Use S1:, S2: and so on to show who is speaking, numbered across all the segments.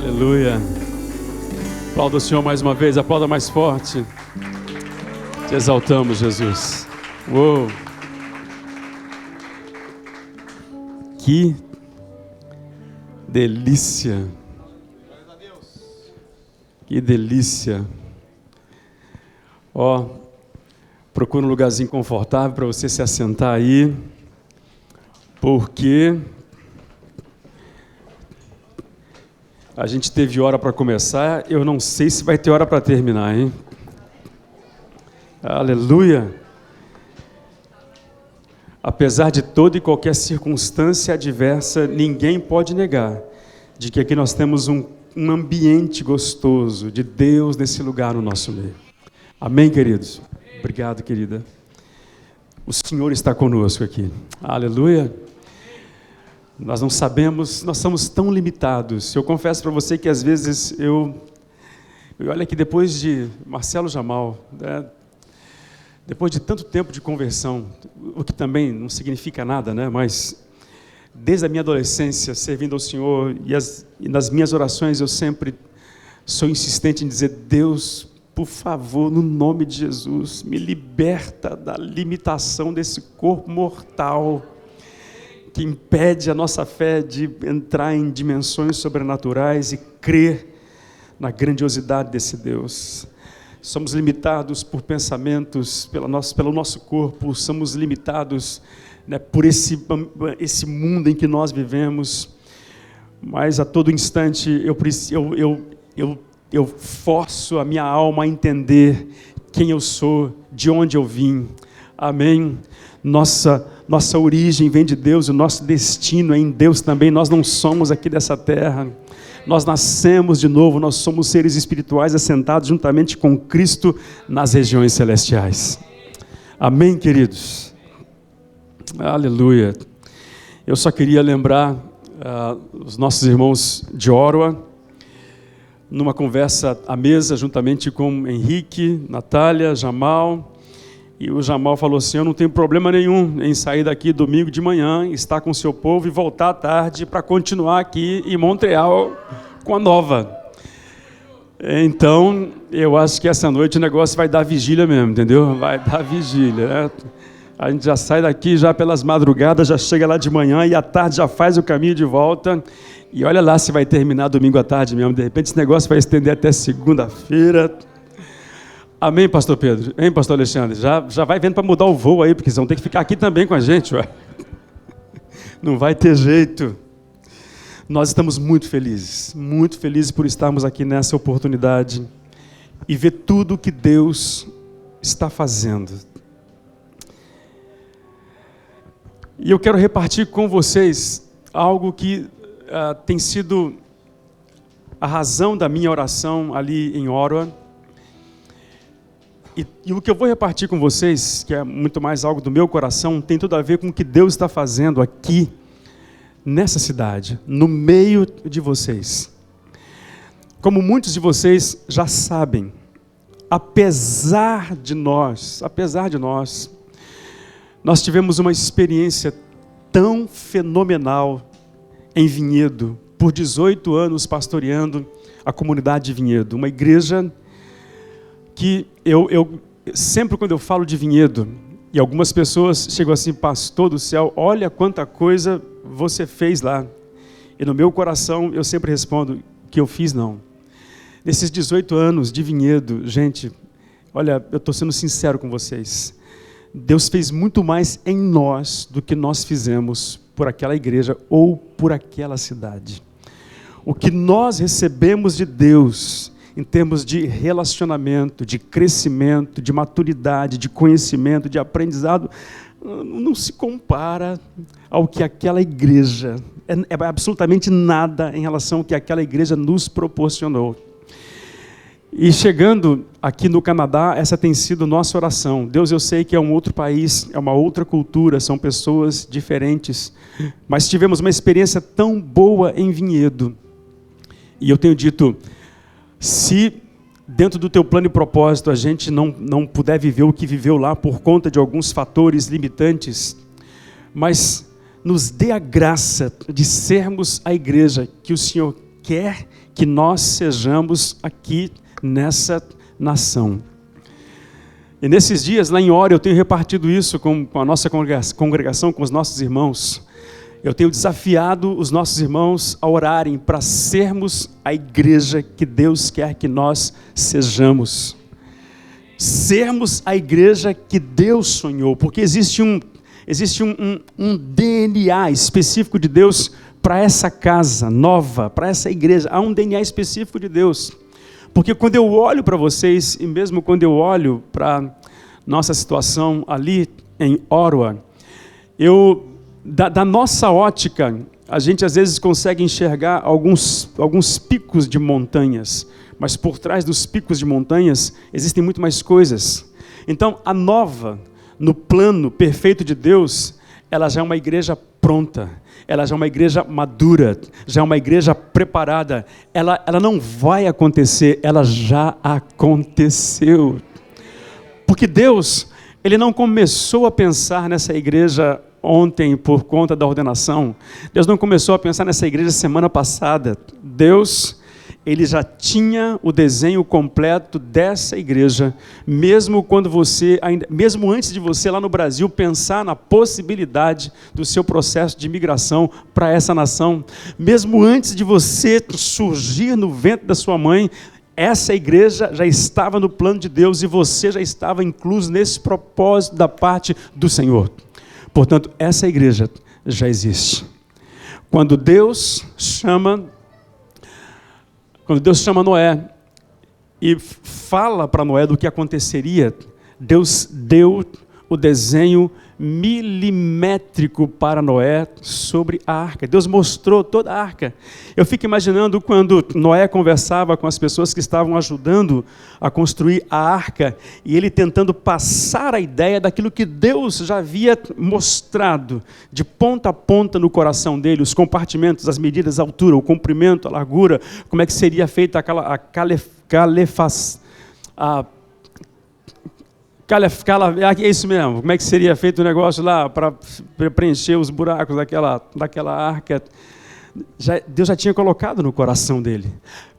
S1: Aleluia. Aplauda o Senhor mais uma vez, aplauda mais forte. Te exaltamos, Jesus. Uou. Que delícia. Que delícia. Ó, procura um lugarzinho confortável para você se assentar aí, porque a gente teve hora para começar, eu não sei se vai ter hora para terminar, hein? Aleluia! Apesar de toda e qualquer circunstância adversa, ninguém pode negar de que aqui nós temos um ambiente gostoso de Deus nesse lugar no nosso meio. Amém, queridos? Obrigado, querida. O Senhor está conosco aqui. Aleluia! Nós não sabemos, nós somos tão limitados. Eu confesso para você que às vezes olha que depois de Marcelo Jamal, né, depois de tanto tempo de conversão, o que também não significa nada, né, mas desde a minha adolescência, servindo ao Senhor, e nas minhas orações eu sempre sou insistente em dizer: Deus, por favor, no nome de Jesus, me liberta da limitação desse corpo mortal que impede a nossa fé de entrar em dimensões sobrenaturais e crer na grandiosidade desse Deus. Somos limitados por pensamentos, pelo nosso corpo, somos limitados, né, por esse mundo em que nós vivemos, mas a todo instante eu forço a minha alma a entender quem eu sou, de onde eu vim. Amém? Nossa origem vem de Deus, o nosso destino é em Deus também. Nós não somos aqui dessa terra, nós nascemos de novo, nós somos seres espirituais assentados juntamente com Cristo nas regiões celestiais. Amém, queridos? Aleluia. Eu só queria lembrar os nossos irmãos de Oroa, numa conversa à mesa, juntamente com Henrique, Natália, Jamal. E o Jamal falou assim: eu não tenho problema nenhum em sair daqui domingo de manhã, estar com o seu povo e voltar à tarde para continuar aqui em Montreal com a Nova. Então, eu acho que essa noite o negócio vai dar vigília mesmo, entendeu? Vai dar vigília, né? A gente já sai daqui já pelas madrugadas, já chega lá de manhã e à tarde já faz o caminho de volta. E olha lá se vai terminar domingo à tarde mesmo. De repente esse negócio vai estender até segunda-feira. Amém, pastor Pedro? Hein, pastor Alexandre? Já vai vendo para mudar o voo aí, porque vocês vão ter que ficar aqui também com a gente. Ué. Não vai ter jeito. Nós estamos muito felizes por estarmos aqui nessa oportunidade e ver tudo que Deus está fazendo. E eu quero repartir com vocês algo que tem sido a razão da minha oração ali em Oroa. E o que eu vou repartir com vocês, que é muito mais algo do meu coração, tem tudo a ver com o que Deus está fazendo aqui, nessa cidade, no meio de vocês. Como muitos de vocês já sabem, apesar de nós, nós tivemos uma experiência tão fenomenal em Vinhedo, por 18 anos pastoreando a comunidade de Vinhedo, uma igreja que eu sempre quando eu falo de Vinhedo, e algumas pessoas chegam assim: pastor do céu, olha quanta coisa você fez lá. E no meu coração eu sempre respondo que eu fiz não. Nesses 18 anos de Vinhedo, gente, olha, eu estou sendo sincero com vocês, Deus fez muito mais em nós do que nós fizemos por aquela igreja ou por aquela cidade. O que nós recebemos de Deus em termos de relacionamento, de crescimento, de maturidade, de conhecimento, de aprendizado, não se compara ao que aquela igreja, é absolutamente nada em relação ao que aquela igreja nos proporcionou. E chegando aqui no Canadá, essa tem sido nossa oração. Deus, eu sei que é um outro país, é uma outra cultura, são pessoas diferentes, mas tivemos uma experiência tão boa em Vinhedo. E eu tenho dito: se dentro do teu plano e propósito a gente não puder viver o que viveu lá por conta de alguns fatores limitantes, mas nos dê a graça de sermos a igreja que o Senhor quer que nós sejamos aqui nessa nação. E nesses dias, lá em Ora, eu tenho repartido isso com a nossa congregação, com os nossos irmãos. Eu tenho desafiado os nossos irmãos a orarem para sermos a igreja que Deus quer que nós sejamos. Sermos a igreja que Deus sonhou, porque existe um DNA específico de Deus para essa casa nova, para essa igreja. Há um DNA específico de Deus. Porque quando eu olho para vocês, e mesmo quando eu olho para nossa situação ali em Ora, da nossa ótica, a gente às vezes consegue enxergar alguns picos de montanhas, mas por trás dos picos de montanhas existem muito mais coisas. Então, a Nova, no plano perfeito de Deus, ela já é uma igreja pronta, ela já é uma igreja madura, já é uma igreja preparada. Ela não vai acontecer, ela já aconteceu. Porque Deus, Ele não começou a pensar nessa igreja ontem por conta da ordenação. Deus não começou a pensar nessa igreja semana passada. Deus, Ele já tinha o desenho completo dessa igreja, mesmo antes de você lá no Brasil pensar na possibilidade do seu processo de imigração para essa nação, mesmo antes de você surgir no ventre da sua mãe, essa igreja já estava no plano de Deus e você já estava incluso nesse propósito da parte do Senhor. Portanto, essa igreja já existe. Quando Deus chama Noé e fala para Noé do que aconteceria, Deus deu o desenho milimétrico para Noé sobre a arca. Deus mostrou toda a arca. Eu fico imaginando quando Noé conversava com as pessoas que estavam ajudando a construir a arca, e ele tentando passar a ideia daquilo que Deus já havia mostrado, de ponta a ponta no coração dele, os compartimentos, as medidas, a altura, o comprimento, a largura, como é que seria feita a calefação, é isso mesmo, como é que seria feito o negócio lá para preencher os buracos daquela arca. Deus já tinha colocado no coração dele.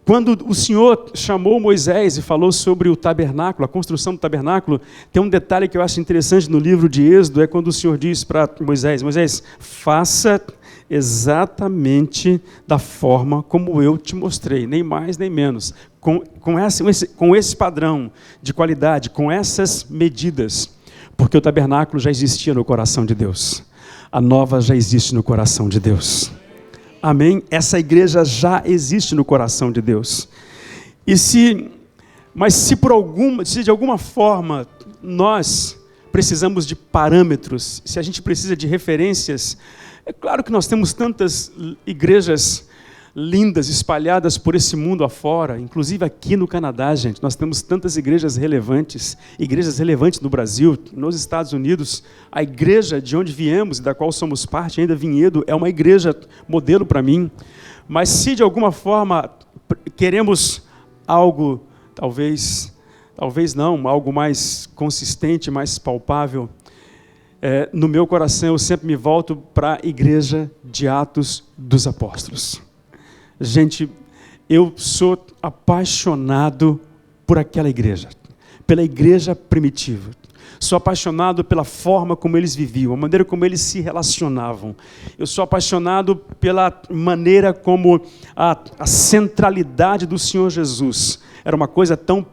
S1: Quando o Senhor chamou Moisés e falou sobre o tabernáculo, a construção do tabernáculo, tem um detalhe que eu acho interessante no livro de Êxodo, é quando o Senhor diz para Moisés, faça exatamente da forma como eu te mostrei, nem mais nem menos, com esse padrão de qualidade, com essas medidas, porque o tabernáculo já existia no coração de Deus, a Nova já existe no coração de Deus, amém? Essa igreja já existe no coração de Deus, mas se de alguma forma nós precisamos de parâmetros, se a gente precisa de referências, é claro que nós temos tantas igrejas lindas espalhadas por esse mundo afora, inclusive aqui no Canadá, gente, nós temos tantas igrejas relevantes no Brasil, nos Estados Unidos, a igreja de onde viemos e da qual somos parte, ainda Vinhedo, é uma igreja modelo para mim, mas se de alguma forma queremos algo, talvez não, algo mais consistente, mais palpável, no meu coração eu sempre me volto para a igreja de Atos dos Apóstolos. Gente, eu sou apaixonado por aquela igreja, pela igreja primitiva. Sou apaixonado pela forma como eles viviam, a maneira como eles se relacionavam. Eu sou apaixonado pela maneira como a centralidade do Senhor Jesus era uma coisa tão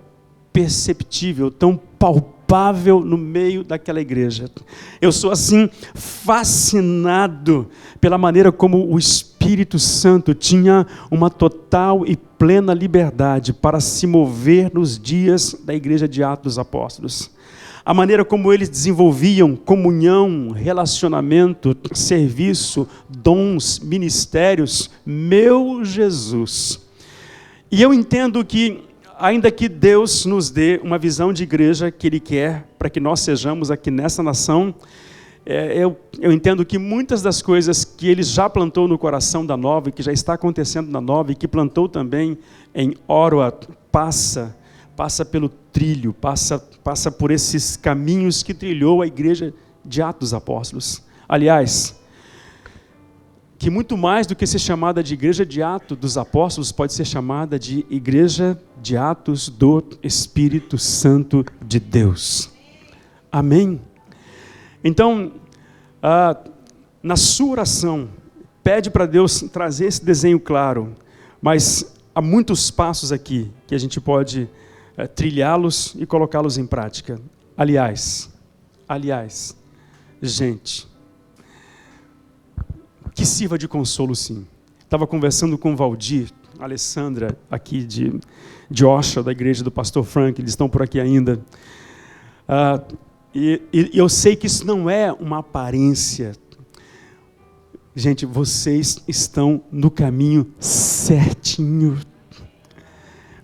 S1: perceptível, tão palpável no meio daquela igreja. Eu sou assim fascinado pela maneira como o Espírito Santo tinha uma total e plena liberdade para se mover nos dias da igreja de Atos dos Apóstolos. A maneira como eles desenvolviam comunhão, relacionamento, serviço, dons, ministérios, meu Jesus. E eu entendo que ainda que Deus nos dê uma visão de igreja que Ele quer para que nós sejamos aqui nessa nação, eu entendo que muitas das coisas que Ele já plantou no coração da Nova e que já está acontecendo na Nova e que plantou também em Ora, passa pelo trilho, passa por esses caminhos que trilhou a igreja de Atos dos Apóstolos. Aliás, que muito mais do que ser chamada de igreja de Atos dos Apóstolos, pode ser chamada de igreja de Atos do Espírito Santo de Deus. Amém? Então, na sua oração, pede para Deus trazer esse desenho claro, mas há muitos passos aqui que a gente pode trilhá-los e colocá-los em prática. Aliás, gente, que sirva de consolo, sim. Estava conversando com o Valdir, a Alessandra, aqui de Osha, da igreja do pastor Frank, eles estão por aqui ainda. E eu sei que isso não é uma aparência. Gente, vocês estão no caminho certinho.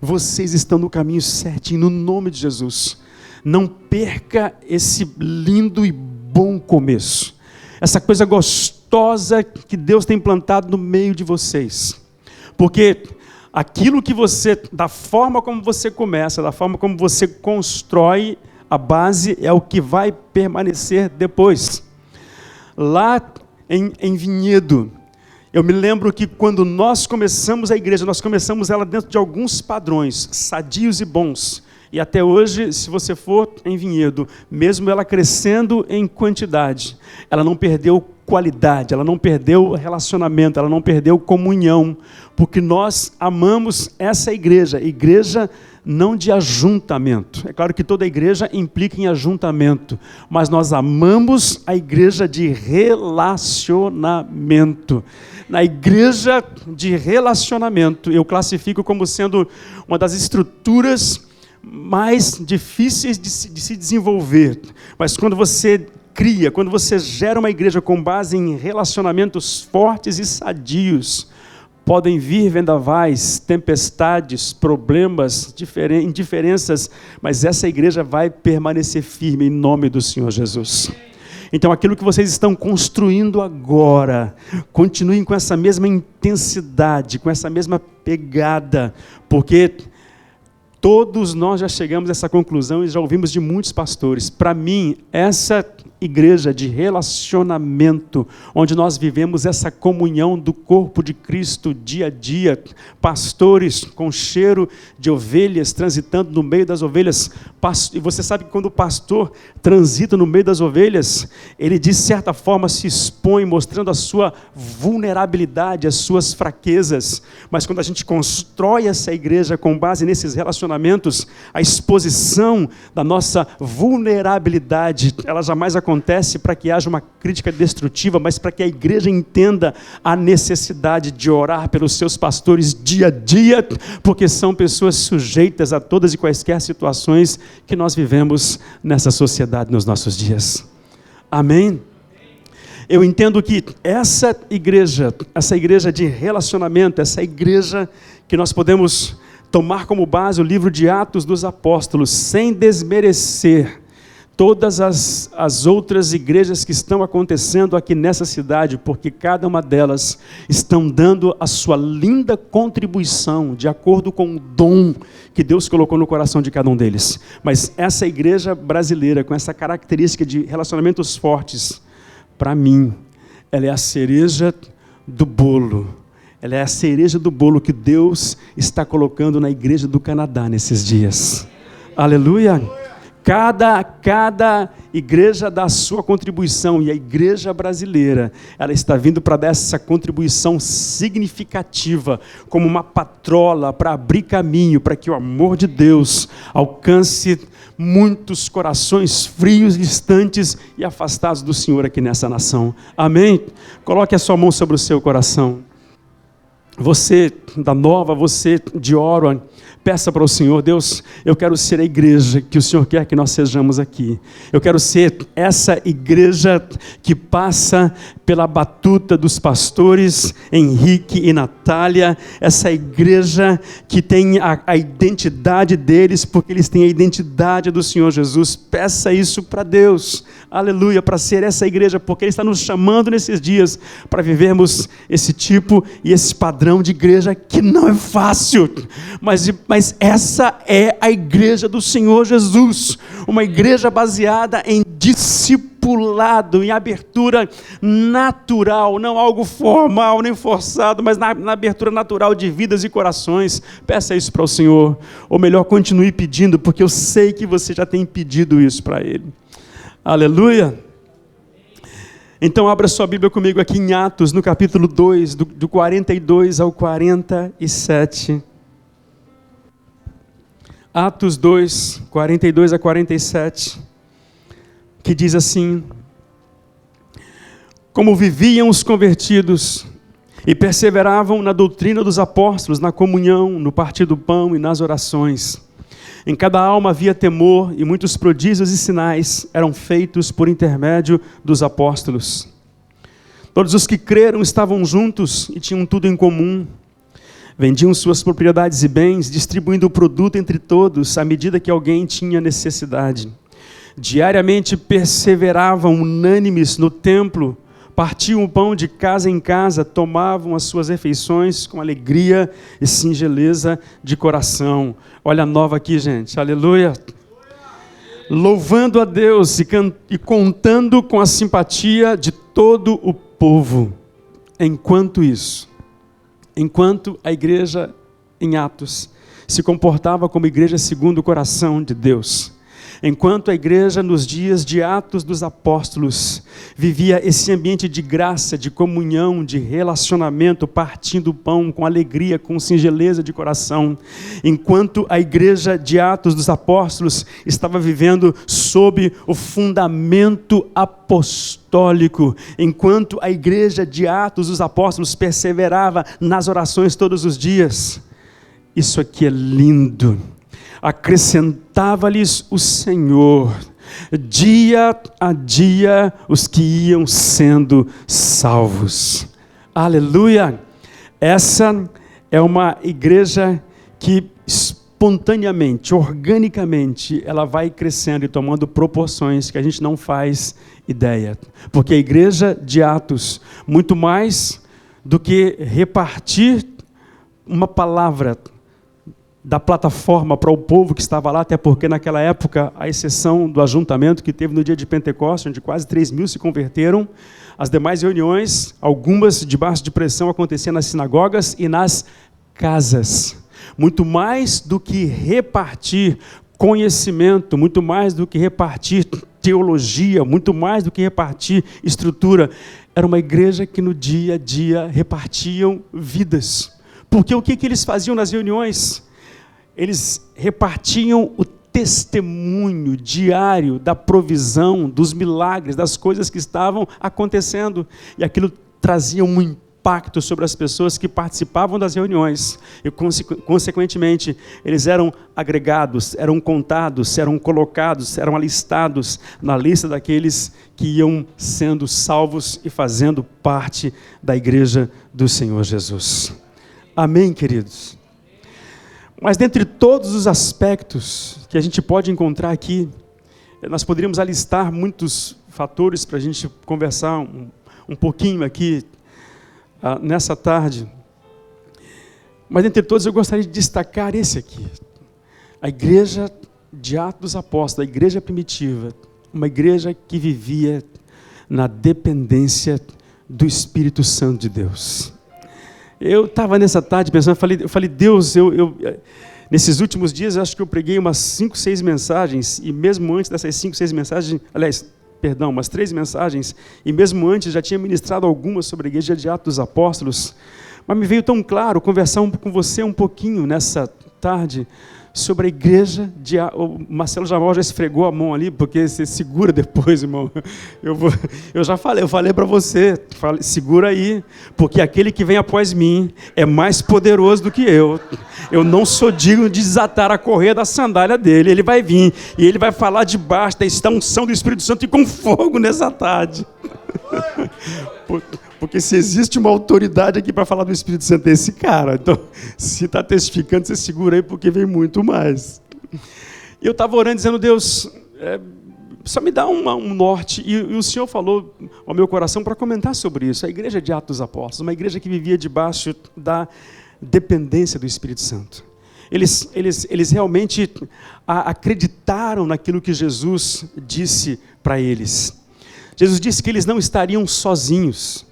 S1: Vocês estão no caminho certinho, no nome de Jesus. Não perca esse lindo e bom começo. Essa coisa gostosa que Deus tem plantado no meio de vocês. Porque aquilo que você, da forma como você começa, da forma como você constrói, a base é o que vai permanecer depois. Lá em Vinhedo, eu me lembro que quando nós começamos a igreja, nós começamos ela dentro de alguns padrões, sadios e bons. E até hoje, se você for em Vinhedo, mesmo ela crescendo em quantidade, ela não perdeu qualidade, ela não perdeu relacionamento, ela não perdeu comunhão, porque nós amamos essa igreja não de ajuntamento. É claro que toda igreja implica em ajuntamento, mas nós amamos a igreja de relacionamento. Na igreja de relacionamento, eu classifico como sendo uma das estruturas mais difíceis de se desenvolver. Mas quando você cria, quando você gera uma igreja com base em relacionamentos fortes e sadios, podem vir vendavais, tempestades, problemas, indiferenças, mas essa igreja vai permanecer firme em nome do Senhor Jesus. Então, aquilo que vocês estão construindo agora, continuem com essa mesma intensidade, com essa mesma pegada, porque todos nós já chegamos a essa conclusão e já ouvimos de muitos pastores. Para mim, essa igreja de relacionamento, onde nós vivemos essa comunhão do corpo de Cristo dia a dia, pastores com cheiro de ovelhas, transitando no meio das ovelhas, e você sabe que quando o pastor transita no meio das ovelhas, ele de certa forma se expõe, mostrando a sua vulnerabilidade, as suas fraquezas, mas quando a gente constrói essa igreja com base nesses relacionamentos, a exposição da nossa vulnerabilidade, ela jamais acontece para que haja uma crítica destrutiva, mas para que a igreja entenda a necessidade de orar pelos seus pastores dia a dia, porque são pessoas sujeitas a todas e quaisquer situações que nós vivemos nessa sociedade nos nossos dias. Amém? Eu entendo que essa igreja de relacionamento, essa igreja que nós podemos tomar como base o livro de Atos dos Apóstolos, sem desmerecer todas as outras igrejas que estão acontecendo aqui nessa cidade, porque cada uma delas estão dando a sua linda contribuição, de acordo com o dom que Deus colocou no coração de cada um deles. Mas essa igreja brasileira, com essa característica de relacionamentos fortes, para mim, ela é a cereja do bolo. Ela é a cereja do bolo que Deus está colocando na igreja do Canadá nesses dias. Aleluia! Cada igreja dá a sua contribuição, e a igreja brasileira, ela está vindo para dar essa contribuição significativa, como uma patrola para abrir caminho, para que o amor de Deus alcance muitos corações frios, distantes e afastados do Senhor aqui nessa nação. Amém? Coloque a sua mão sobre o seu coração. Você da Nova, você de Oro, peça para o Senhor: Deus, eu quero ser a igreja que o Senhor quer que nós sejamos aqui. Eu quero ser essa igreja que passa pela batuta dos pastores Henrique e Natália, essa igreja que tem a identidade deles, porque eles têm a identidade do Senhor Jesus. Peça isso para Deus, aleluia, para ser essa igreja, porque Ele está nos chamando nesses dias para vivermos esse tipo e esse padrão de igreja que não é fácil, mas essa é a igreja do Senhor Jesus, uma igreja baseada em discipulado, em abertura natural, não algo formal nem forçado, mas na abertura natural de vidas e corações. Peça isso para o Senhor, ou melhor, continue pedindo, porque eu sei que você já tem pedido isso para Ele. Aleluia! Então abra sua Bíblia comigo aqui em Atos, no capítulo 2, do 42 ao 47. Atos 2, 42 a 47, que diz assim: como viviam os convertidos e perseveravam na doutrina dos apóstolos, na comunhão, no partir do pão e nas orações. Em cada alma havia temor, e muitos prodígios e sinais eram feitos por intermédio dos apóstolos. Todos os que creram estavam juntos e tinham tudo em comum. Vendiam suas propriedades e bens, distribuindo o produto entre todos, à medida que alguém tinha necessidade. Diariamente perseveravam unânimes no templo, partiam o pão de casa em casa, tomavam as suas refeições com alegria e singeleza de coração. Olha a nova aqui, gente, aleluia. Louvando a Deus e contando com a simpatia de todo o povo. Enquanto a igreja em Atos se comportava como igreja segundo o coração de Deus, enquanto a igreja nos dias de Atos dos Apóstolos vivia esse ambiente de graça, de comunhão, de relacionamento, partindo o pão com alegria, com singeleza de coração, enquanto a igreja de Atos dos Apóstolos estava vivendo sob o fundamento apostólico, enquanto a igreja de Atos dos Apóstolos perseverava nas orações todos os dias, isso aqui é lindo. Acrescentava-lhes o Senhor, dia a dia, os que iam sendo salvos. Aleluia! Essa é uma igreja que espontaneamente, organicamente, ela vai crescendo e tomando proporções que a gente não faz ideia. Porque a igreja de Atos, muito mais do que repartir uma palavra da plataforma para o povo que estava lá, até porque naquela época, à exceção do ajuntamento que teve no dia de Pentecostes, onde quase 3.000 se converteram, as demais reuniões, algumas debaixo de pressão, aconteciam nas sinagogas e nas casas. Muito mais do que repartir conhecimento, muito mais do que repartir teologia, muito mais do que repartir estrutura, era uma igreja que no dia a dia repartiam vidas. Porque o que eles faziam nas reuniões? Eles repartiam o testemunho diário da provisão, dos milagres, das coisas que estavam acontecendo. E aquilo trazia um impacto sobre as pessoas que participavam das reuniões. E, consequentemente, eles eram agregados, eram contados, eram colocados, eram alistados na lista daqueles que iam sendo salvos e fazendo parte da igreja do Senhor Jesus. Amém, queridos? Mas dentre todos os aspectos que a gente pode encontrar aqui, nós poderíamos alistar muitos fatores para a gente conversar um pouquinho aqui nessa tarde. Mas dentre todos eu gostaria de destacar esse aqui. A igreja de Atos dos Apóstolos, a igreja primitiva, uma igreja que vivia na dependência do Espírito Santo de Deus. Eu estava nessa tarde pensando, eu falei, Deus, nesses últimos dias, eu acho que eu preguei umas 5, 6 mensagens, e mesmo antes dessas 5, 6 mensagens, umas 3 mensagens, e mesmo antes já tinha ministrado algumas sobre a igreja de Atos dos Apóstolos, mas me veio tão claro conversar com você um pouquinho nessa tarde, sobre a igreja de... O Marcelo Jamal já esfregou a mão ali, porque você segura depois, irmão. Eu já falei para você, segura aí, porque aquele que vem após mim é mais poderoso do que eu. Eu não sou digno de desatar a correia da sandália dele. Ele vai vir e ele vai falar debaixo da unção do Espírito Santo e com fogo nessa tarde. Porque se existe uma autoridade aqui para falar do Espírito Santo, é esse cara. Então, se está testificando, você segura aí, porque vem muito mais. E eu estava orando, dizendo, Deus, só me dá um norte. E o Senhor falou ao meu coração para comentar sobre isso. A igreja de Atos dos Apóstolos, uma igreja que vivia debaixo da dependência do Espírito Santo. Eles realmente acreditaram naquilo que Jesus disse para eles. Jesus disse que eles não estariam sozinhos.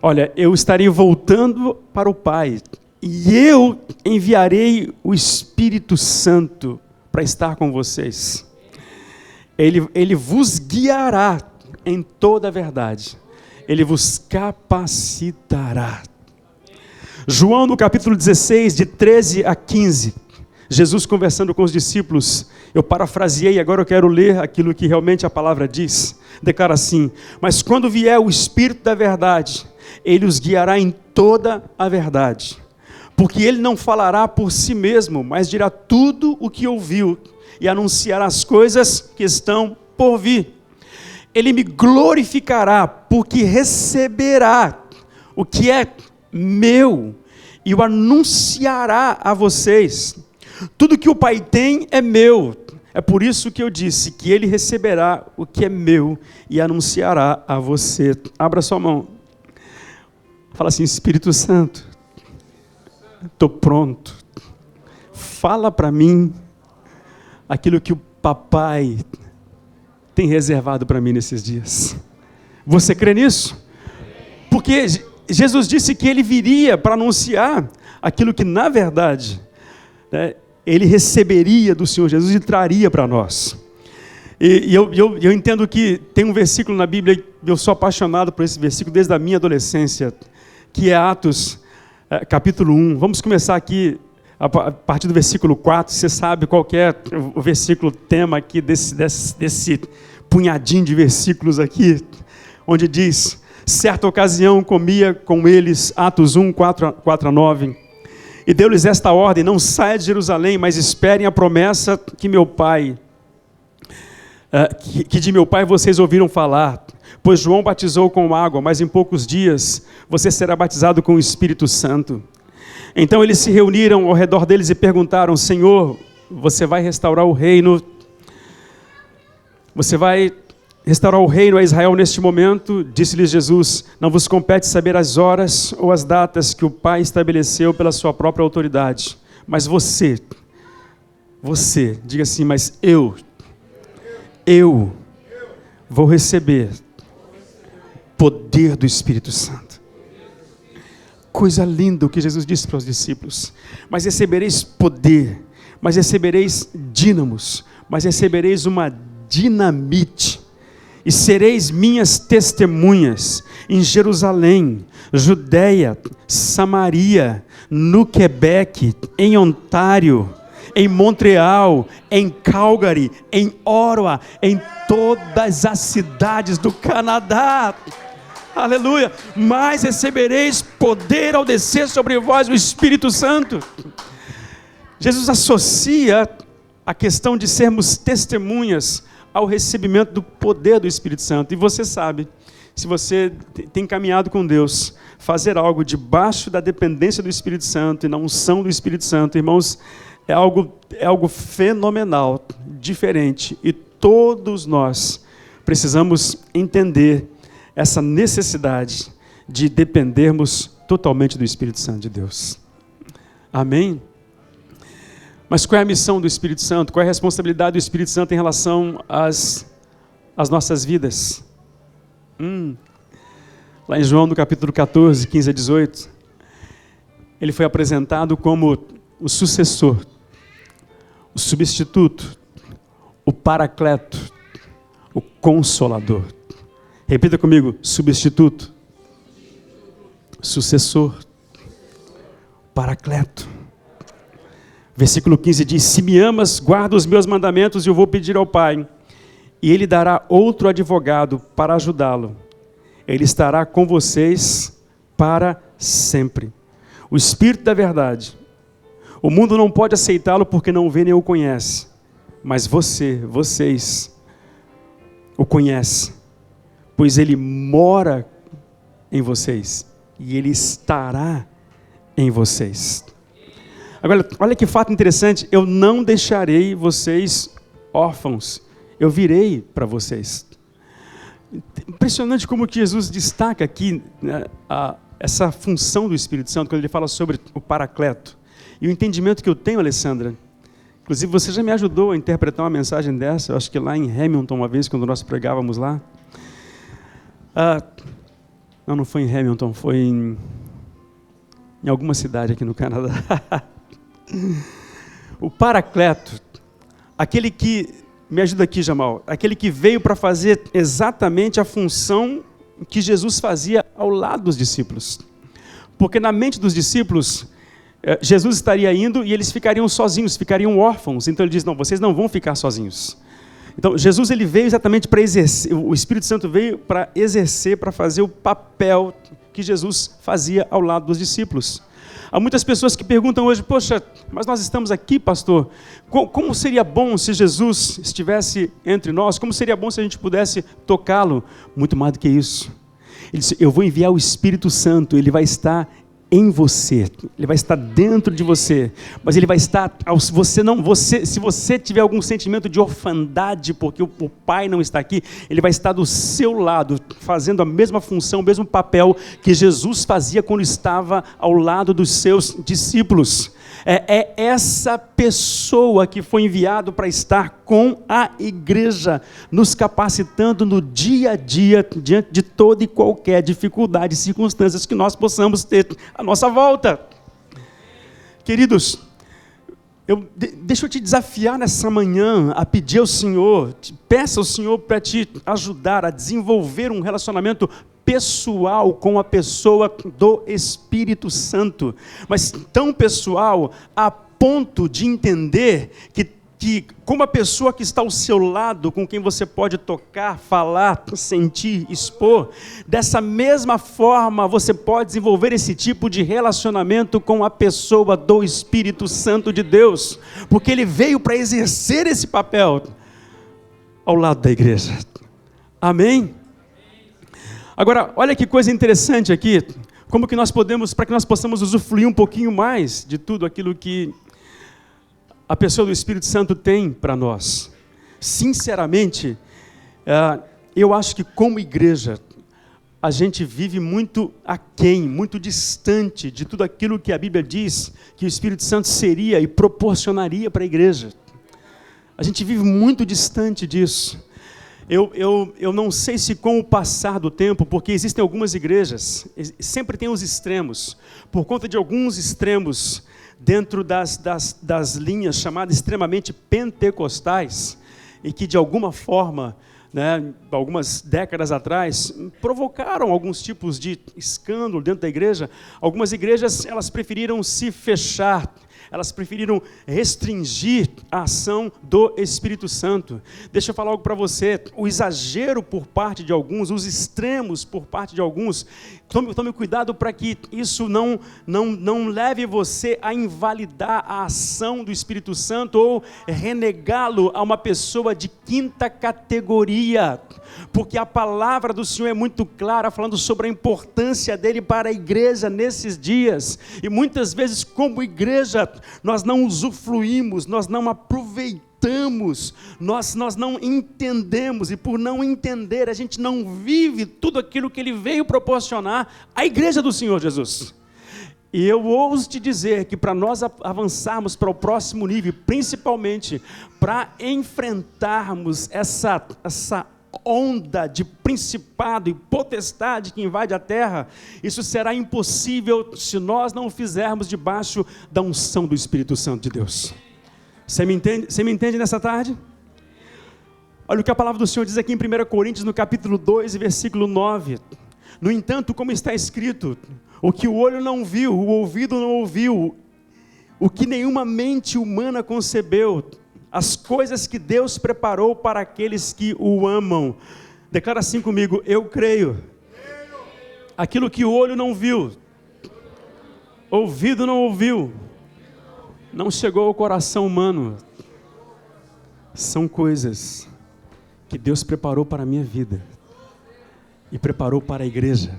S1: Olha, eu estarei voltando para o Pai, e eu enviarei o Espírito Santo para estar com vocês. Ele vos guiará em toda a verdade. Ele vos capacitará. João, no capítulo 16, de 13 a 15, Jesus conversando com os discípulos, eu parafraseei, agora eu quero ler aquilo que realmente a palavra diz. Declara assim: mas quando vier o Espírito da verdade, ele os guiará em toda a verdade. Porque ele não falará por si mesmo, mas dirá tudo o que ouviu e anunciará as coisas que estão por vir. Ele me glorificará, porque receberá o que é meu e o anunciará a vocês. Tudo que o Pai tem é meu. É por isso que eu disse que ele receberá o que é meu e anunciará a você. Abra sua mão. Fala assim: Espírito Santo, estou pronto. Fala para mim aquilo que o papai tem reservado para mim nesses dias. Você crê nisso? Porque Jesus disse que ele viria para anunciar aquilo que, na verdade, ele receberia do Senhor Jesus e traria para nós. E eu entendo que tem um versículo na Bíblia, eu sou apaixonado por esse versículo desde a minha adolescência, que é Atos, capítulo 1. Vamos começar aqui a partir do versículo 4. Você sabe qual que é o versículo tema aqui desse punhadinho de versículos aqui, onde diz: certa ocasião comia com eles, Atos 1, 4 a 9, e deu-lhes esta ordem: não saia de Jerusalém, mas esperem a promessa que meu Pai, que de meu Pai vocês ouviram falar. Pois João batizou com água, mas em poucos dias você será batizado com o Espírito Santo. Então eles se reuniram ao redor deles e perguntaram: Senhor, você vai restaurar o reino? Você vai restaurar o reino a Israel neste momento? Disse-lhes Jesus: não vos compete saber as horas ou as datas que o Pai estabeleceu pela sua própria autoridade. Mas você, diga assim: mas eu vou receber poder do Espírito Santo. Coisa linda o que Jesus disse para os discípulos: mas recebereis poder, mas recebereis dínamos, mas recebereis uma dinamite, e sereis minhas testemunhas em Jerusalém, Judeia, Samaria, no Quebec, em Ontário, em Montreal, em Calgary, em Ottawa, em todas as cidades do Canadá. Aleluia! Mas recebereis poder ao descer sobre vós o Espírito Santo. Jesus associa a questão de sermos testemunhas ao recebimento do poder do Espírito Santo. E você sabe, se você tem caminhado com Deus, fazer algo debaixo da dependência do Espírito Santo e na unção do Espírito Santo, irmãos, é algo fenomenal, diferente. E todos nós precisamos entender essa necessidade de dependermos totalmente do Espírito Santo de Deus. Amém? Mas qual é a missão do Espírito Santo? Qual é a responsabilidade do Espírito Santo em relação às nossas vidas? Lá em João, no capítulo 14, 15 a 18, ele foi apresentado como o sucessor, o substituto, o paracleto, o consolador. Repita comigo: substituto, sucessor, paracleto. Versículo 15 diz: se me amas, guarda os meus mandamentos, e eu vou pedir ao Pai, e Ele dará outro advogado para ajudá-lo. Ele estará com vocês para sempre. O Espírito da verdade. O mundo não pode aceitá-lo porque não o vê nem o conhece. Mas vocês o conhecem, pois Ele mora em vocês e Ele estará em vocês. Agora, olha que fato interessante: eu não deixarei vocês órfãos, eu virei para vocês. Impressionante como que Jesus destaca aqui, né, essa função do Espírito Santo, quando ele fala sobre o paracleto. E o entendimento que eu tenho, Alessandra, inclusive você já me ajudou a interpretar uma mensagem dessa, eu acho que lá em Hamilton, uma vez, quando nós pregávamos lá. Não foi em Hamilton, foi em alguma cidade aqui no Canadá. O Paracleto, aquele que, me ajuda aqui, Jamal, aquele que veio para fazer exatamente a função que Jesus fazia ao lado dos discípulos. Porque na mente dos discípulos, Jesus estaria indo e eles ficariam sozinhos, ficariam órfãos. Então ele diz, não, vocês não vão ficar sozinhos. Então Jesus ele veio exatamente para exercer, o Espírito Santo veio para exercer, para fazer o papel que Jesus fazia ao lado dos discípulos. Há muitas pessoas que perguntam hoje, poxa, mas nós estamos aqui, pastor, como seria bom se Jesus estivesse entre nós? Como seria bom se a gente pudesse tocá-lo? Muito mais do que isso. Ele disse, eu vou enviar o Espírito Santo, ele vai estar em você, ele vai estar dentro de você, mas ele vai estar, se você tiver algum sentimento de orfandade, porque o Pai não está aqui, ele vai estar do seu lado, fazendo a mesma função, o mesmo papel que Jesus fazia quando estava ao lado dos seus discípulos. É essa pessoa que foi enviado para estar com a igreja, nos capacitando no dia a dia, diante de toda e qualquer dificuldade e circunstâncias que nós possamos ter à nossa volta. Queridos, deixa eu te desafiar nessa manhã a pedir ao Senhor, peça ao Senhor para te ajudar a desenvolver um relacionamento pessoal com a pessoa do Espírito Santo, mas tão pessoal a ponto de entender que como a pessoa que está ao seu lado, com quem você pode tocar, falar, sentir, expor, dessa mesma forma você pode desenvolver esse tipo de relacionamento com a pessoa do Espírito Santo de Deus, porque ele veio para exercer esse papel ao lado da igreja. Amém? Agora, olha que coisa interessante aqui, como que nós podemos, para que nós possamos usufruir um pouquinho mais de tudo aquilo que a pessoa do Espírito Santo tem para nós. Sinceramente, eu acho que como igreja, a gente vive muito aquém, muito distante de tudo aquilo que a Bíblia diz que o Espírito Santo seria e proporcionaria para a igreja. A gente vive muito distante disso. Eu não sei se com o passar do tempo, porque existem algumas igrejas, sempre tem os extremos, por conta de alguns extremos dentro das linhas chamadas extremamente pentecostais, e que de alguma forma, né, algumas décadas atrás, provocaram alguns tipos de escândalo dentro da igreja. Algumas igrejas, elas preferiram se fechar, elas preferiram restringir a ação do Espírito Santo. Deixa eu falar algo para você, o exagero por parte de alguns, os extremos por parte de alguns, tome cuidado para que isso não leve você a invalidar a ação do Espírito Santo ou renegá-lo a uma pessoa de quinta categoria, porque a palavra do Senhor é muito clara, falando sobre a importância dele para a igreja nesses dias, e muitas vezes como igreja, nós não usufruímos, nós não aproveitamos, nós não entendemos, e por não entender, a gente não vive tudo aquilo que ele veio proporcionar à igreja do Senhor Jesus. E eu ouso te dizer que para nós avançarmos para o próximo nível, principalmente para enfrentarmos essa onda de principado e potestade que invade a terra, isso será impossível se nós não o fizermos debaixo da unção do Espírito Santo de Deus. Você me entende nessa tarde? Olha o que a palavra do Senhor diz aqui em 1 Coríntios, no capítulo 2, versículo 9. No entanto, como está escrito, o que o olho não viu, o ouvido não ouviu, o que nenhuma mente humana concebeu, as coisas que Deus preparou para aqueles que o amam. Declara assim comigo, eu creio. Aquilo que o olho não viu, ouvido não ouviu, não chegou ao coração humano, são coisas que Deus preparou para a minha vida e preparou para a igreja.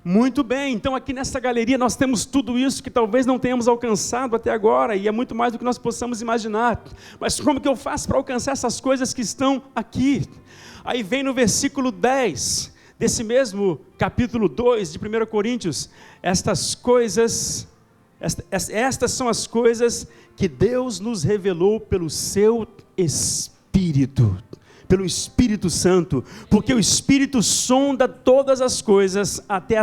S1: Muito bem, então aqui nessa galeria nós temos tudo isso que talvez não tenhamos alcançado até agora, e é muito mais do que nós possamos imaginar. Mas como que eu faço para alcançar essas coisas que estão aqui? Aí vem no versículo 10, desse mesmo capítulo 2 de 1 Coríntios, estas coisas Estas são as coisas que Deus nos revelou pelo seu Espírito, pelo Espírito Santo, porque o Espírito sonda todas as coisas até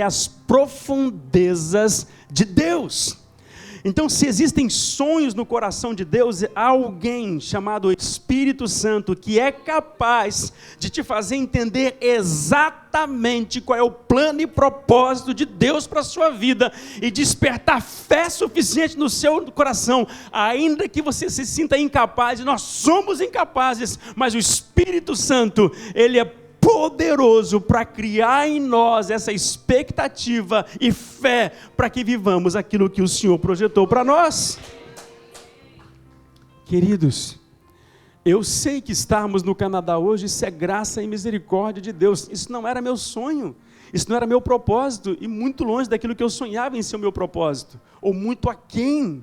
S1: as profundezas de Deus. Então, se existem sonhos no coração de Deus, há alguém chamado Espírito Santo que é capaz de te fazer entender exatamente qual é o plano e propósito de Deus para a sua vida e despertar fé suficiente no seu coração, ainda que você se sinta incapaz. Nós somos incapazes, mas o Espírito Santo, ele é poderoso para criar em nós essa expectativa e fé para que vivamos aquilo que o Senhor projetou para nós. Queridos, eu sei que estarmos no Canadá hoje, isso é graça e misericórdia de Deus. Isso não era meu sonho, isso não era meu propósito, e muito longe daquilo que eu sonhava em ser o meu propósito, ou muito aquém,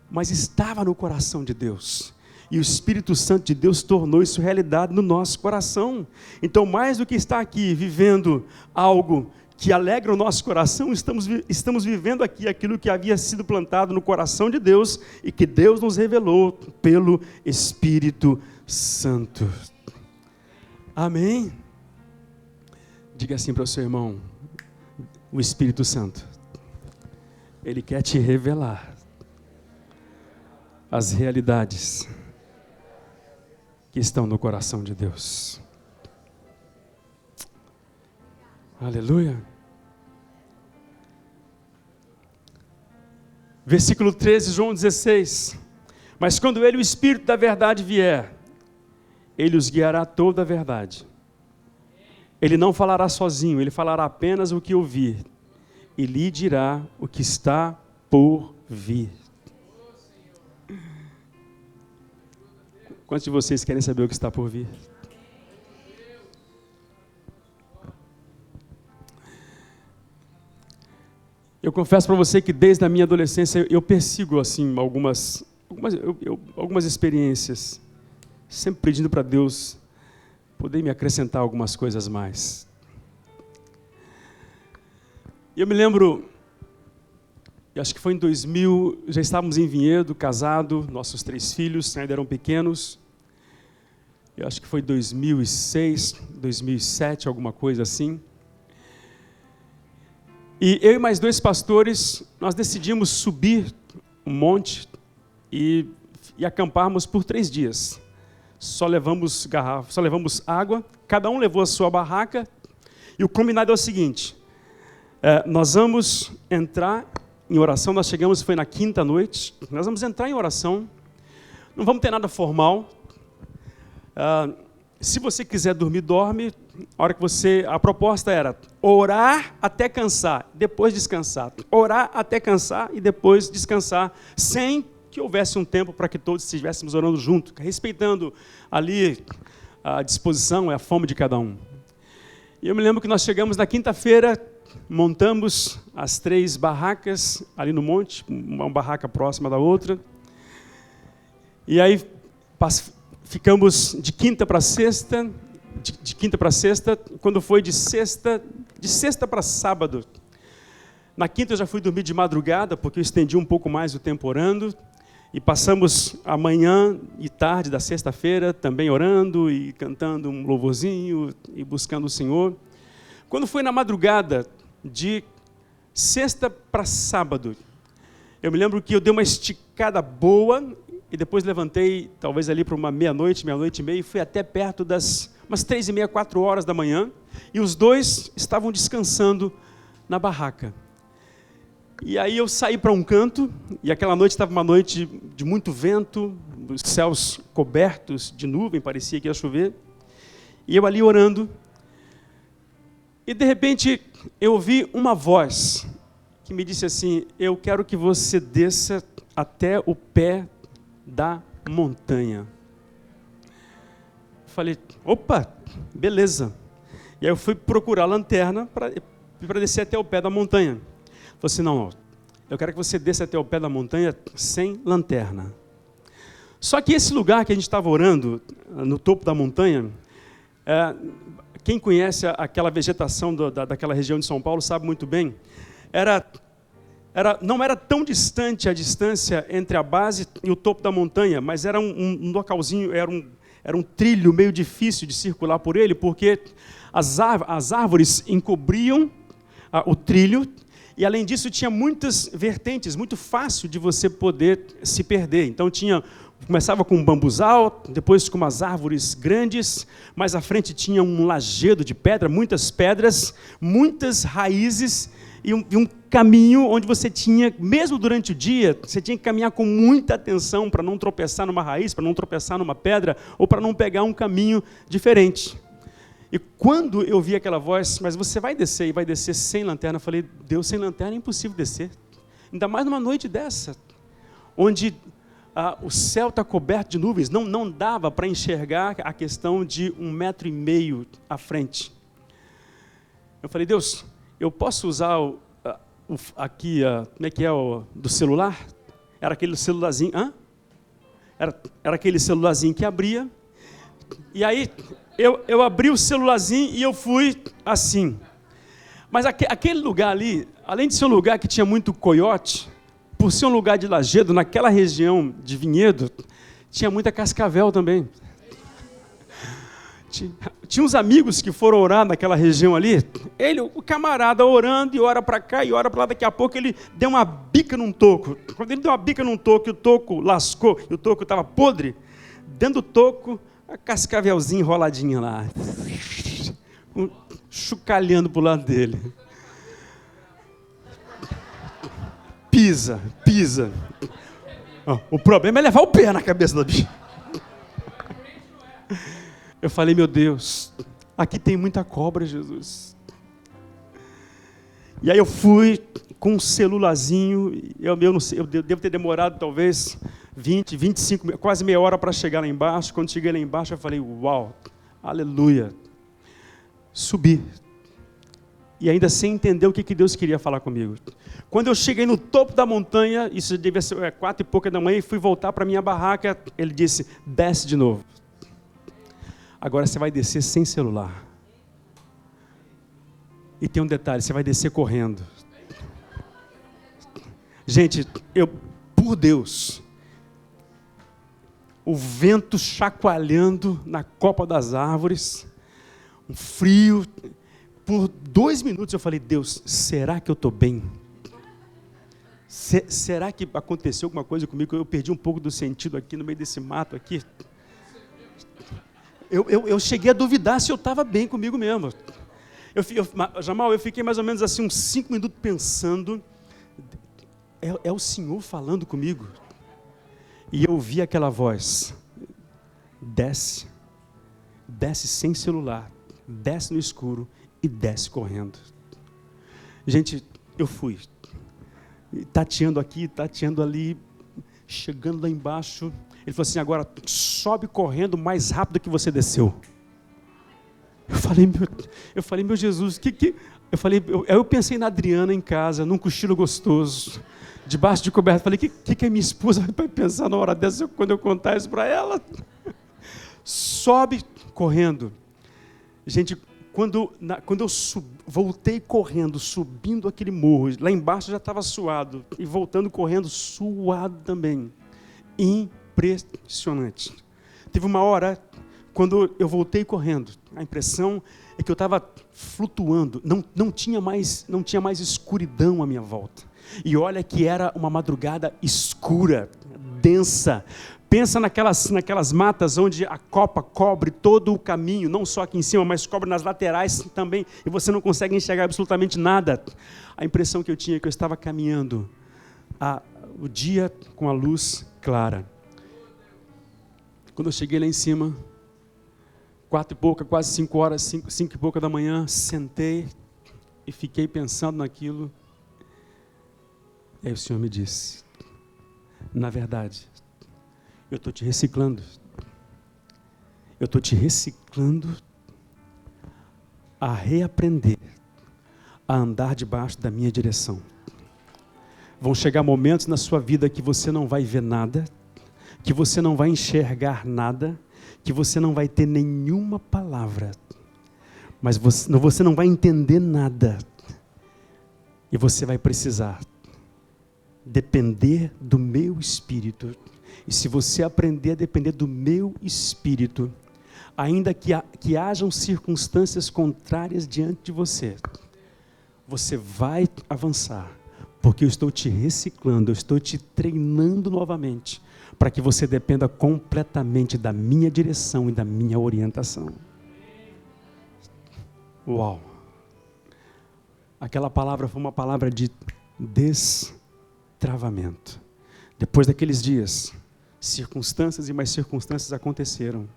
S1: mas estava no coração de Deus. E o Espírito Santo de Deus tornou isso realidade no nosso coração. Então, mais do que estar aqui vivendo algo que alegra o nosso coração, estamos vivendo aqui aquilo que havia sido plantado no coração de Deus e que Deus nos revelou pelo Espírito Santo. Amém? Diga assim para o seu irmão: o Espírito Santo, ele quer te revelar as realidades que estão no coração de Deus. Aleluia. Versículo 13, João 16. Mas quando ele, o Espírito da verdade, vier, ele os guiará a toda a verdade. Ele não falará sozinho, ele falará apenas o que ouvir, e lhe dirá o que está por vir. Quantos de vocês querem saber o que está por vir? Eu confesso para você que desde a minha adolescência eu persigo assim algumas experiências, sempre pedindo para Deus poder me acrescentar algumas coisas mais. E eu me lembro, acho que foi em 2000, já estávamos em Vinhedo, casado, nossos 3 filhos ainda eram pequenos. Eu acho que foi 2006, 2007, alguma coisa assim. E eu e mais 2 pastores, nós decidimos subir um monte e acamparmos por 3 dias. Só levamos água, cada um levou a sua barraca, e o combinado é o seguinte: nós vamos entrar em oração, nós chegamos, foi na quinta noite, nós vamos entrar em oração, não vamos ter nada formal. Se você quiser dormir, dorme. A proposta era orar até cansar, depois descansar. Orar até cansar e depois descansar, sem que houvesse um tempo para que todos estivéssemos orando junto, respeitando ali a disposição e a fome de cada um. E eu me lembro que nós chegamos na quinta-feira, montamos as 3 barracas ali no monte, uma barraca próxima da outra, e aí ficamos de quinta para sexta, quando foi de sexta para sábado. Na quinta eu já fui dormir de madrugada, porque eu estendi um pouco mais o tempo orando, e passamos a manhã e tarde da sexta-feira também orando e cantando um louvorzinho e buscando o Senhor. Quando foi na madrugada de sexta para sábado, eu me lembro que eu dei uma esticada boa, e depois levantei, talvez ali para uma meia-noite e meia, e fui até perto das umas 3h30, 4 horas da manhã, e os 2 estavam descansando na barraca. E aí eu saí para um canto, e aquela noite estava uma noite de muito vento, os céus cobertos de nuvem, parecia que ia chover, e eu ali orando, e de repente eu ouvi uma voz que me disse assim: eu quero que você desça até o pé da montanha. Falei, opa, beleza. E aí eu fui procurar a lanterna para descer até o pé da montanha. Falei assim, não, eu quero que você desça até o pé da montanha sem lanterna. Só que esse lugar que a gente estava orando, no topo da montanha, quem conhece aquela vegetação daquela região de São Paulo sabe muito bem, era não era tão distante a distância entre a base e o topo da montanha, mas era um localzinho, era um trilho meio difícil de circular por ele, porque as árvores encobriam o trilho, e além disso tinha muitas vertentes, muito fácil de você poder se perder. Então começava com um bambuzal, depois com umas árvores grandes, mais à frente tinha um lajedo de pedra, muitas pedras, muitas raízes, e um caminho onde você tinha, mesmo durante o dia, você tinha que caminhar com muita atenção para não tropeçar numa raiz, para não tropeçar numa pedra, ou para não pegar um caminho diferente. E quando eu vi aquela voz, mas você vai descer, e vai descer sem lanterna, eu falei, Deus, sem lanterna é impossível descer. Ainda mais numa noite dessa, onde o céu está coberto de nuvens, não dava para enxergar a questão de 1,5 m à frente. Eu falei, Deus, eu posso usar aqui, como é que é, do celular? Era aquele celularzinho, Era aquele celularzinho que abria, e aí eu abri o celularzinho e eu fui assim. Mas aquele lugar ali, além de ser um lugar que tinha muito coiote, por ser um lugar de lajedo, naquela região de vinhedo, tinha muita cascavel também. Tinha uns amigos que foram orar naquela região ali, o camarada orando, e ora para cá, e ora para lá, daqui a pouco ele deu uma bica num toco. Quando ele deu uma bica num toco, e o toco lascou, e o toco estava podre, dentro do toco, a cascavelzinha enroladinha lá, chucalhando para o lado dele. Pisa. O problema é levar o pé na cabeça da bicha. Eu falei, meu Deus, aqui tem muita cobra, Jesus. E aí eu fui com um celularzinho, eu não sei, eu devo ter demorado talvez 20, 25, quase meia hora para chegar lá embaixo. Quando cheguei lá embaixo, eu falei, uau, aleluia. Subi. E ainda sem entender o que Deus queria falar comigo. Quando eu cheguei no topo da montanha, isso devia ser 4 e pouca da manhã, e fui voltar para a minha barraca, ele disse, desce de novo. Agora você vai descer sem celular. E tem um detalhe, você vai descer correndo. Gente, por Deus, o vento chacoalhando na copa das árvores, um frio. Por 2 minutos eu falei, Deus, será que eu estou bem? Será que aconteceu alguma coisa comigo? Eu perdi um pouco do sentido aqui no meio desse mato aqui. Eu cheguei a duvidar se eu estava bem comigo mesmo. Jamal, eu fiquei mais ou menos assim uns 5 minutos pensando, é o Senhor falando comigo? E eu ouvi aquela voz, desce sem celular, desce no escuro e desce correndo. Gente, eu fui, tateando aqui, tateando ali, chegando lá embaixo. Ele falou assim, agora sobe correndo mais rápido que você desceu. Eu falei, meu Jesus, eu pensei na Adriana em casa, num cochilo gostoso, debaixo de coberta. Falei, que a minha esposa vai pensar na hora dessa, quando eu contar isso para ela? Sobe correndo. Gente, quando eu voltei correndo, subindo aquele morro, lá embaixo já estava suado, e voltando correndo, suado também. Impressionante. Teve uma hora, quando eu voltei correndo, a impressão é que eu estava flutuando, não tinha mais escuridão à minha volta. E olha que era uma madrugada escura, densa. Pensa naquelas matas onde a copa cobre todo o caminho, não só aqui em cima, mas cobre nas laterais também, e você não consegue enxergar absolutamente nada. A impressão que eu tinha é que eu estava caminhando o dia com a luz clara. Quando eu cheguei lá em cima, 4 e pouca, quase 5 horas, 5 e pouca da manhã, sentei e fiquei pensando naquilo. E aí o Senhor me disse, na verdade, eu estou te reciclando. Eu estou te reciclando a reaprender a andar debaixo da minha direção. Vão chegar momentos na sua vida que você não vai ver nada, que você não vai enxergar nada, que você não vai ter nenhuma palavra, mas você não vai entender nada, e você vai precisar depender do meu Espírito, e se você aprender a depender do meu Espírito, ainda que hajam circunstâncias contrárias diante de você, você vai avançar, porque eu estou te reciclando, eu estou te treinando novamente, para que você dependa completamente da minha direção e da minha orientação. Uau! Aquela palavra foi uma palavra de destravamento. Depois daqueles dias, circunstâncias e mais circunstâncias aconteceram.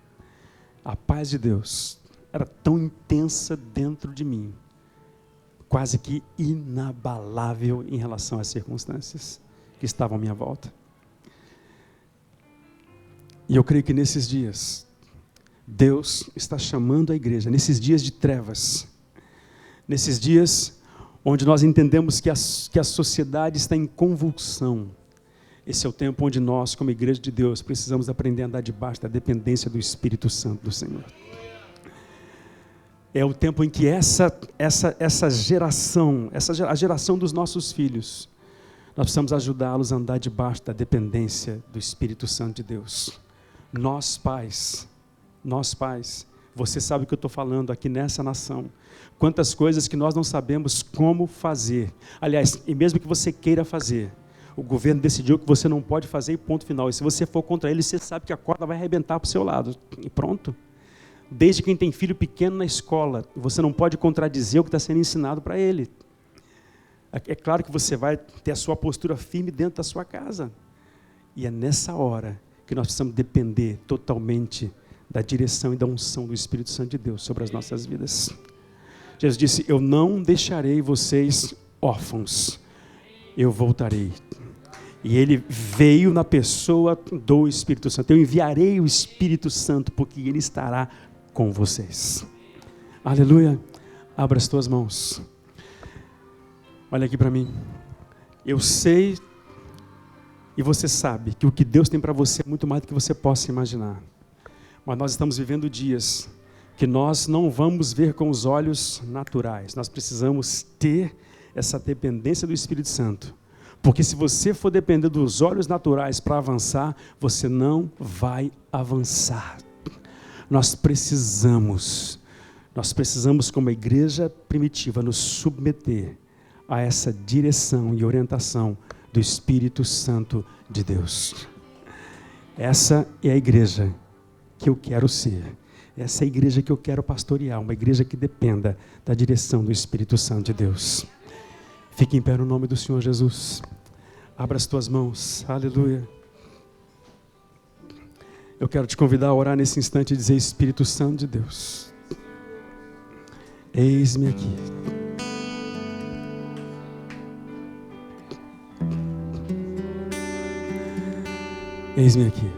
S1: A paz de Deus era tão intensa dentro de mim, quase que inabalável em relação às circunstâncias que estavam à minha volta. E eu creio que nesses dias, Deus está chamando a igreja, nesses dias de trevas, nesses dias onde nós entendemos que a sociedade está em convulsão. Esse é o tempo onde nós, como igreja de Deus, precisamos aprender a andar debaixo da dependência do Espírito Santo do Senhor. É o tempo em que essa geração, a geração dos nossos filhos, nós precisamos ajudá-los a andar debaixo da dependência do Espírito Santo de Deus. Nós pais, você sabe o que eu estou falando aqui nessa nação. Quantas coisas que nós não sabemos como fazer. Aliás, e mesmo que você queira fazer, o governo decidiu que você não pode fazer e ponto final. E se você for contra ele, você sabe que a corda vai arrebentar para o seu lado. E pronto. Desde quem tem filho pequeno na escola, você não pode contradizer o que está sendo ensinado para ele. É claro que você vai ter a sua postura firme dentro da sua casa. E é nessa hora que nós precisamos depender totalmente da direção e da unção do Espírito Santo de Deus sobre as nossas vidas. Jesus disse: eu não deixarei vocês órfãos, eu voltarei. E ele veio na pessoa do Espírito Santo. Eu enviarei o Espírito Santo, porque ele estará com vocês. Aleluia. Abra as tuas mãos. Olha aqui para mim. Eu sei, e você sabe, que o que Deus tem para você é muito mais do que você possa imaginar. Mas nós estamos vivendo dias que nós não vamos ver com os olhos naturais. Nós precisamos ter essa dependência do Espírito Santo. Porque se você for depender dos olhos naturais para avançar, você não vai avançar. Nós precisamos como igreja primitiva, nos submeter a essa direção e orientação do Espírito Santo de Deus. Essa é a igreja que eu quero ser. Essa é a igreja que eu quero pastorear, uma igreja que dependa da direção do Espírito Santo de Deus. Fique em pé no nome do Senhor Jesus. Abra as tuas mãos. Aleluia. Eu quero te convidar a orar nesse instante e dizer: Espírito Santo de Deus, eis-me aqui. Eis-me aqui.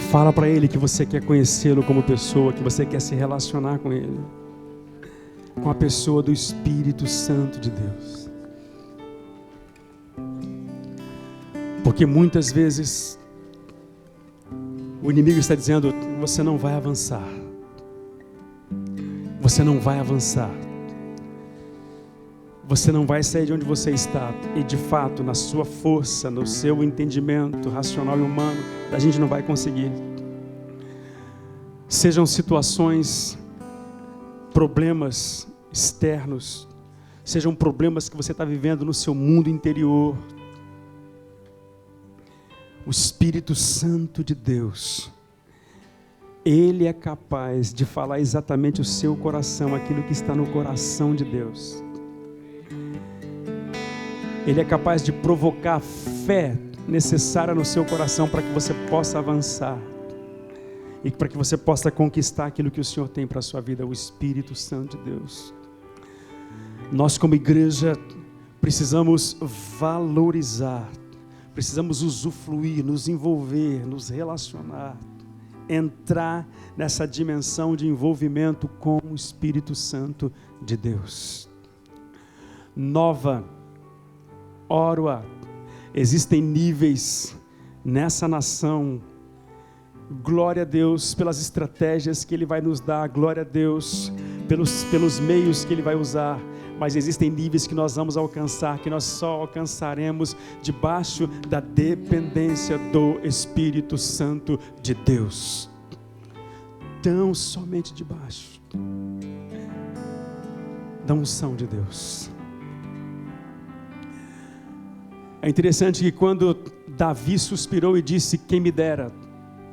S1: Fala para Ele que você quer conhecê-lo como pessoa, que você quer se relacionar com Ele, com a pessoa do Espírito Santo de Deus. Porque muitas vezes o inimigo está dizendo: você não vai avançar. Você não vai avançar. Você não vai sair de onde você está. E de fato, na sua força, no seu entendimento racional e humano, a gente não vai conseguir. Sejam situações, problemas externos, sejam problemas que você está vivendo no seu mundo interior. O Espírito Santo de Deus, Ele é capaz de falar exatamente o seu coração, aquilo que está no coração de Deus. Ele é capaz de provocar a fé necessária no seu coração para que você possa avançar e para que você possa conquistar aquilo que o Senhor tem para a sua vida, o Espírito Santo de Deus. Nós como igreja precisamos valorizar, precisamos usufruir, nos envolver, nos relacionar, entrar nessa dimensão de envolvimento com o Espírito Santo de Deus. Nova Oroa, existem níveis nessa nação Glória a Deus pelas estratégias que Ele vai nos dar. Glória a Deus pelos meios que Ele vai usar. Mas existem níveis que nós vamos alcançar, que nós só alcançaremos debaixo da dependência do Espírito Santo de Deus. Tão somente debaixo da unção de Deus. É interessante que quando Davi suspirou e disse: quem me dera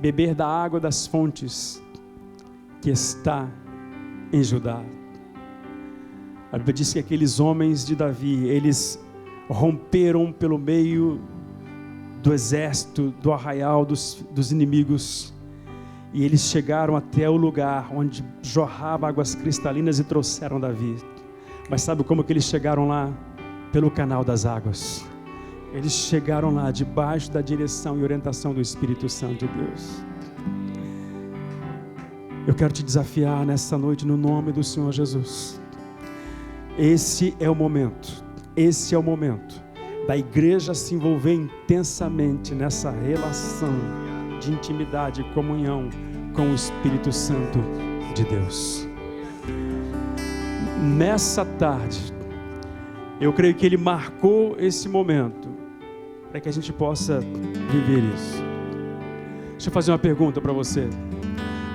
S1: beber da água das fontes que está em Judá. A Bíblia diz que aqueles homens de Davi, eles romperam pelo meio do exército, do arraial dos inimigos, e eles chegaram até o lugar onde jorrava águas cristalinas e trouxeram Davi. Mas sabe como que eles chegaram lá? Pelo canal das águas. Eles chegaram lá debaixo da direção e orientação do Espírito Santo de Deus. Eu quero te desafiar nessa noite no nome do Senhor Jesus. Esse é o momento da igreja se envolver intensamente nessa relação de intimidade e comunhão com o Espírito Santo de Deus. Nessa tarde, eu creio que Ele marcou esse momento para que a gente possa viver isso. Deixa eu fazer uma pergunta para você.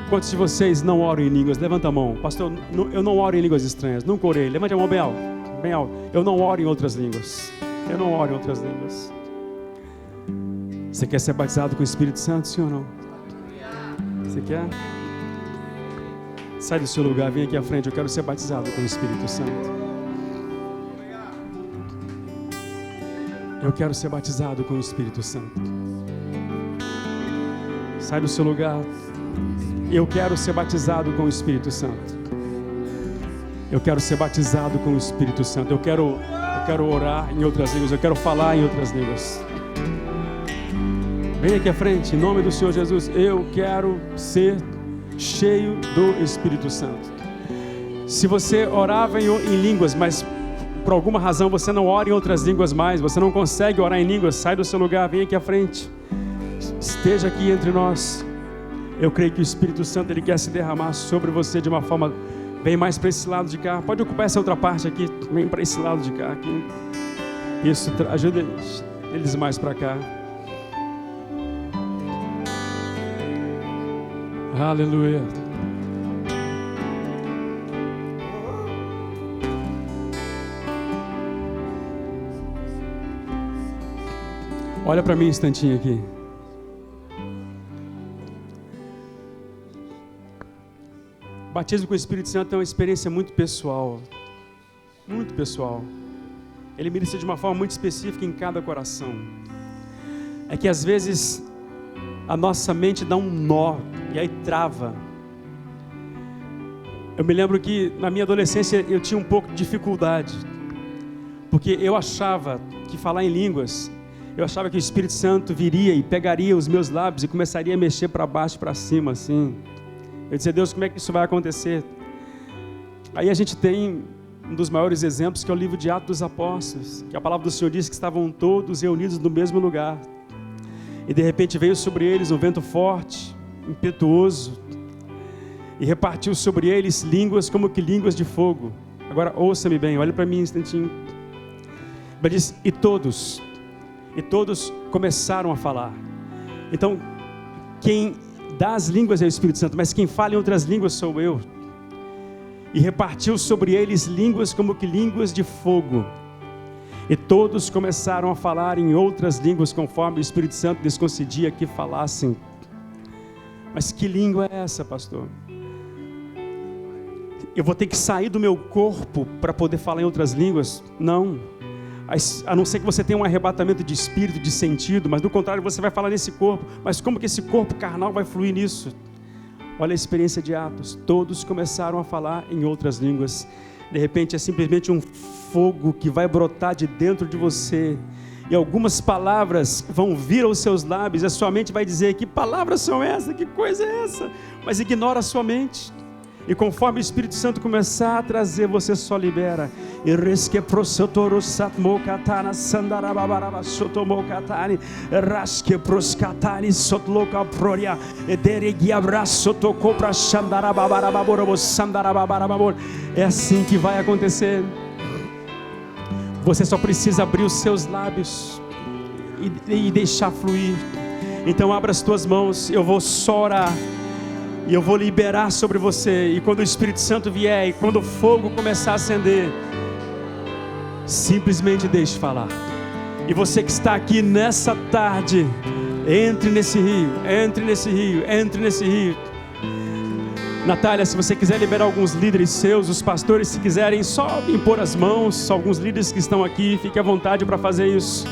S1: Quantos de vocês não oram em línguas? Levanta a mão. Pastor, eu não oro em línguas estranhas. Nunca orei. Levante a mão bem alto. Bem alto. Eu não oro em outras línguas. Eu não oro em outras línguas. Você quer ser batizado com o Espírito Santo, sim ou não? Você quer? Sai do seu lugar, vem aqui à frente. Eu quero ser batizado com o Espírito Santo. Eu quero ser batizado com o Espírito Santo. Sai do seu lugar. Eu quero ser batizado com o Espírito Santo. Eu quero ser batizado com o Espírito Santo. Eu quero orar em outras línguas. Eu quero falar em outras línguas. Vem aqui à frente, em nome do Senhor Jesus. Eu quero ser cheio do Espírito Santo. Se você orava em línguas, mas por alguma razão você não ora em outras línguas mais, você não consegue orar em línguas, sai do seu lugar, vem aqui à frente. Esteja aqui entre nós. Eu creio que o Espírito Santo, Ele quer se derramar sobre você de uma forma. Vem mais para esse lado de cá. Pode ocupar essa outra parte aqui. Vem para esse lado de cá. Aqui. Isso, ajuda eles mais para cá. Aleluia. Olha para mim um instantinho aqui. Batismo com o Espírito Santo é uma experiência muito pessoal. Muito pessoal. Ele ministra de uma forma muito específica em cada coração. É que às vezes a nossa mente dá um nó e aí trava. Eu me lembro que na minha adolescência eu tinha um pouco de dificuldade, porque eu achava que falar em línguas, eu achava que o Espírito Santo viria e pegaria os meus lábios e começaria a mexer para baixo e para cima assim. Eu disse: Deus, como é que isso vai acontecer? Aí a gente tem um dos maiores exemplos, que é o livro de Atos dos Apóstolos, que a palavra do Senhor diz que estavam todos reunidos no mesmo lugar, e de repente veio sobre eles um vento forte, impetuoso, e repartiu sobre eles línguas como que línguas de fogo. Agora ouça-me bem, olha para mim um instantinho. Ele diz: e todos começaram a falar. Então, quem dá as línguas é o Espírito Santo, mas quem fala em outras línguas sou eu. E repartiu sobre eles línguas como que línguas de fogo. E todos começaram a falar em outras línguas, conforme o Espírito Santo lhes concedia que falassem. Mas que língua é essa, pastor? Eu vou ter que sair do meu corpo para poder falar em outras línguas? Não. A não ser que você tenha um arrebatamento de espírito, de sentido, mas do contrário você vai falar nesse corpo. Mas como que esse corpo carnal vai fluir nisso? Olha a experiência de Atos. Todos começaram a falar em outras línguas. De repente é simplesmente um fogo que vai brotar de dentro de você, e algumas palavras vão vir aos seus lábios, e a sua mente vai dizer: que palavras são essas? Que coisa é essa? Mas ignora a sua mente. E conforme o Espírito Santo começar a trazer, você só libera. E resque prosotoro satmokatana sandarababaraba sotomokatani rasque proscatani sotloka proria ederegi abraço tocou para xandarababarababoro sandarababarababor. É assim que vai acontecer. Você só precisa abrir os seus lábios e deixar fluir. Então abra as tuas mãos, eu vou só orar e eu vou liberar sobre você. E quando o Espírito Santo vier e quando o fogo começar a acender, simplesmente deixe falar. E você que está aqui nessa tarde, entre nesse rio, entre nesse rio, entre nesse rio. Natália, se você quiser liberar alguns líderes seus, os pastores, se quiserem só impor as mãos, alguns líderes que estão aqui, fique à vontade para fazer isso.